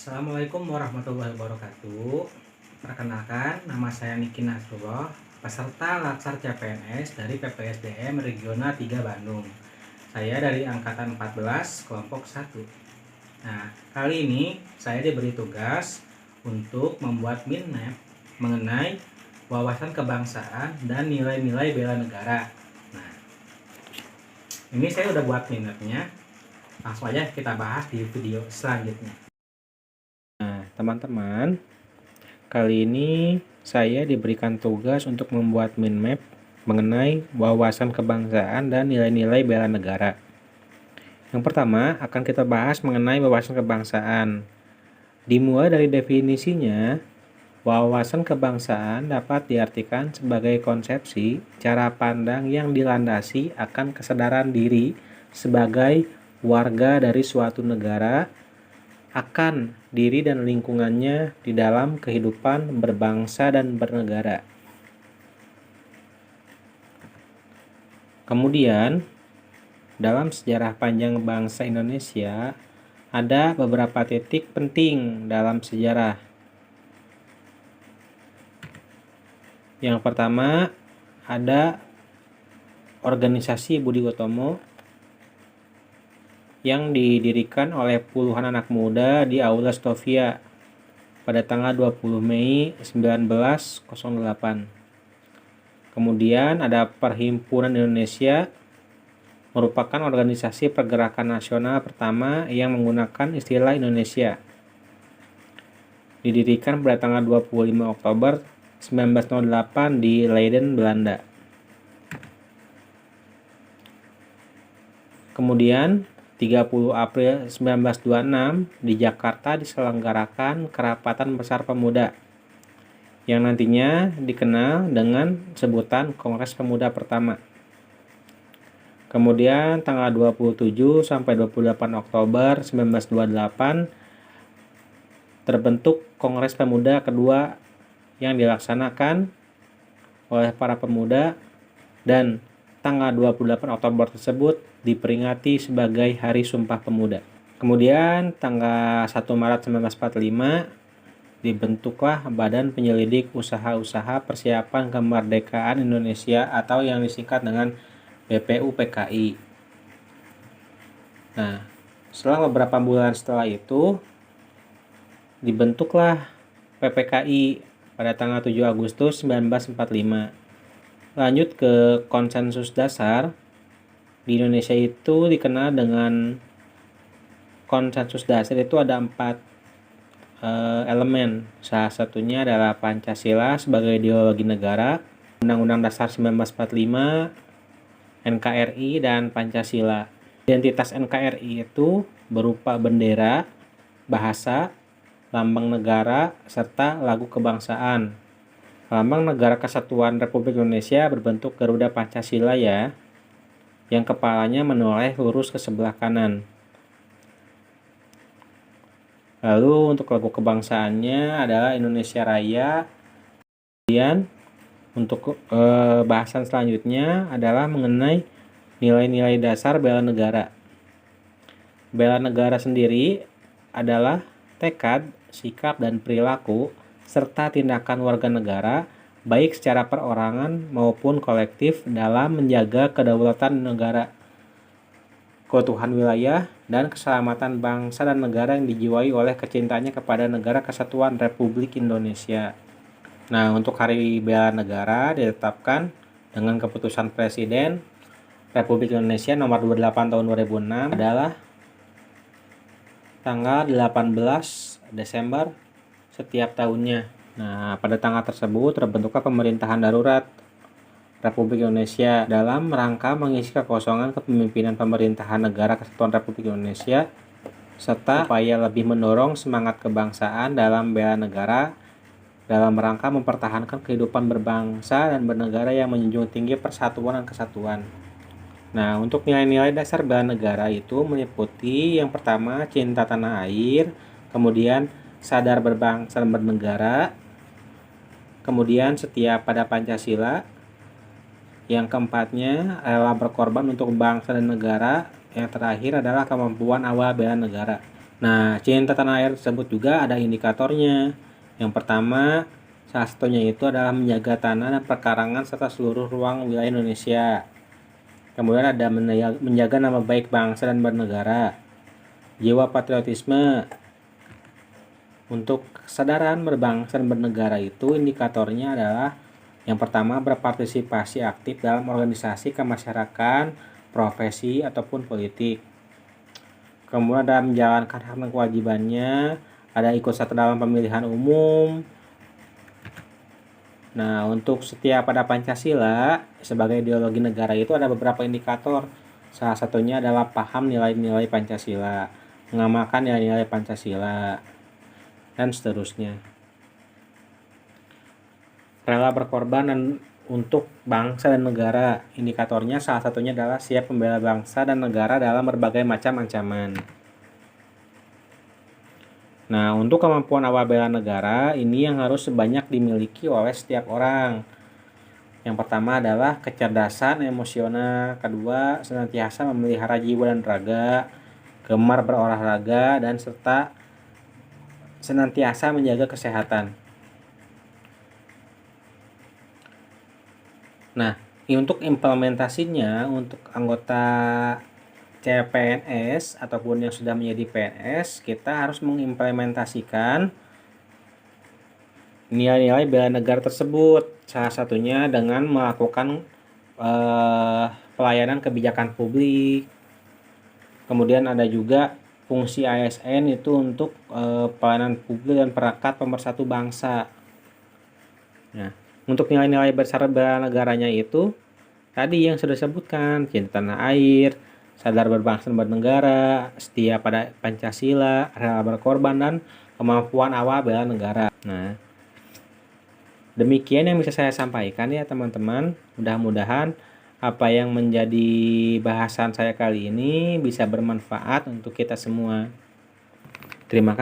Assalamualaikum warahmatullahi wabarakatuh. Perkenalkan, nama saya Niki Nasrullah, peserta Latsar CPNS dari PPSDM Regional 3 Bandung. Saya dari angkatan 14, kelompok 1. Nah, kali ini saya diberi tugas untuk membuat minmap mengenai wawasan kebangsaan dan nilai-nilai bela negara. Nah, ini saya udah buat minmapnya. Langsung aja kita bahas di video selanjutnya. Nah, teman-teman, kali ini saya diberikan tugas untuk membuat minmap mengenai wawasan kebangsaan dan nilai-nilai bela negara. Yang pertama akan kita bahas mengenai wawasan kebangsaan. Dimulai dari definisinya, wawasan kebangsaan dapat diartikan sebagai konsepsi cara pandang yang dilandasi akan kesadaran diri sebagai warga dari suatu negara akan diri dan lingkungannya di dalam kehidupan berbangsa dan bernegara. Kemudian, dalam sejarah panjang bangsa Indonesia, ada beberapa titik penting dalam sejarah. Yang pertama, ada organisasi Budi Utomo yang didirikan oleh puluhan anak muda di Aula Stovia pada tanggal 20 Mei 1908. Kemudian ada Perhimpunan Indonesia, merupakan organisasi pergerakan nasional pertama yang menggunakan istilah Indonesia. Didirikan pada tanggal 25 Oktober 1908 di Leiden, Belanda. Kemudian 30 April 1926 di Jakarta diselenggarakan Kerapatan Besar Pemuda yang nantinya dikenal dengan sebutan Kongres Pemuda Pertama. Kemudian tanggal 27 sampai 28 Oktober 1928 terbentuk Kongres Pemuda kedua yang dilaksanakan oleh para pemuda, dan tanggal 28 Oktober tersebut diperingati sebagai Hari Sumpah Pemuda. Kemudian tanggal 1 Maret 1945 dibentuklah Badan Penyelidik Usaha-Usaha Persiapan Kemerdekaan Indonesia atau yang disingkat dengan BPUPKI. Nah, setelah beberapa bulan setelah itu dibentuklah PPKI pada tanggal 7 Agustus 1945. Lanjut ke konsensus dasar. Di Indonesia itu dikenal dengan konsensus dasar, itu ada 4 elemen. Salah satunya adalah Pancasila sebagai ideologi negara, Undang-Undang Dasar 1945, NKRI, dan Pancasila. Identitas NKRI itu berupa bendera, bahasa, lambang negara, serta lagu kebangsaan. Lambang Negara Kesatuan Republik Indonesia berbentuk Garuda Pancasila ya, yang kepalanya menoleh lurus ke sebelah kanan. Lalu untuk lagu kebangsaannya adalah Indonesia Raya. Kemudian untuk bahasan selanjutnya adalah mengenai nilai-nilai dasar bela negara. Bela negara sendiri adalah tekad, sikap, dan perilaku serta tindakan warga negara, baik secara perorangan maupun kolektif, dalam menjaga kedaulatan negara, keutuhan wilayah, dan keselamatan bangsa dan negara yang dijiwai oleh kecintaannya kepada Negara Kesatuan Republik Indonesia. Nah, untuk Hari Bela Negara ditetapkan dengan keputusan Presiden Republik Indonesia nomor 28 tahun 2006 adalah tanggal 18 Desember setiap tahunnya. Nah, pada tanggal tersebut terbentuklah pemerintahan darurat Republik Indonesia dalam rangka mengisi kekosongan kepemimpinan pemerintahan Negara Kesatuan Republik Indonesia serta upaya lebih mendorong semangat kebangsaan dalam bela negara dalam rangka mempertahankan kehidupan berbangsa dan bernegara yang menjunjung tinggi persatuan dan kesatuan. Nah, untuk nilai-nilai dasar bela negara itu meliputi yang pertama cinta tanah air, kemudian sadar berbangsa dan bernegara, kemudian setia pada Pancasila, yang keempatnya rela berkorban untuk bangsa dan negara, yang terakhir adalah kemampuan awal bela negara. Nah, cinta tanah air tersebut juga ada indikatornya. Yang pertama, salah satunya itu adalah menjaga tanah dan perkarangan serta seluruh ruang wilayah Indonesia. Kemudian ada menjaga nama baik bangsa dan bernegara. Jiwa patriotisme. Untuk kesadaran berbangsa dan bernegara itu indikatornya adalah yang pertama berpartisipasi aktif dalam organisasi kemasyarakatan, profesi ataupun politik. Kemudian dalam menjalankan hak dan kewajibannya, ada ikut serta dalam pemilihan umum. Nah, untuk setia pada Pancasila sebagai ideologi negara itu ada beberapa indikator. Salah satunya adalah paham nilai-nilai Pancasila, mengamalkan nilai-nilai Pancasila, dan seterusnya. Rela berkorban dan untuk bangsa dan negara. Indikatornya salah satunya adalah siap membela bangsa dan negara dalam berbagai macam ancaman. Nah, untuk kemampuan awal bela negara ini yang harus sebanyak dimiliki oleh setiap orang. Yang pertama adalah kecerdasan emosional, kedua senantiasa memelihara jiwa dan raga, gemar berolahraga, dan serta senantiasa menjaga kesehatan. Nah, untuk implementasinya untuk anggota CPNS ataupun yang sudah menjadi PNS, kita harus mengimplementasikan nilai-nilai bela negara tersebut. Salah satunya dengan melakukan pelayanan kebijakan publik. Kemudian ada juga fungsi ASN itu untuk pelayanan publik dan perangkat pemersatu bangsa. Nah, untuk nilai-nilai besar bela negaranya itu tadi yang sudah disebutkan, cinta tanah air, sadar berbangsa dan bernegara, setia pada Pancasila, rela berkorban, dan kemampuan awal bela negara. Nah, demikian yang bisa saya sampaikan ya teman-teman. Mudah-mudahan apa yang menjadi bahasan saya kali ini bisa bermanfaat untuk kita semua. Terima kasih.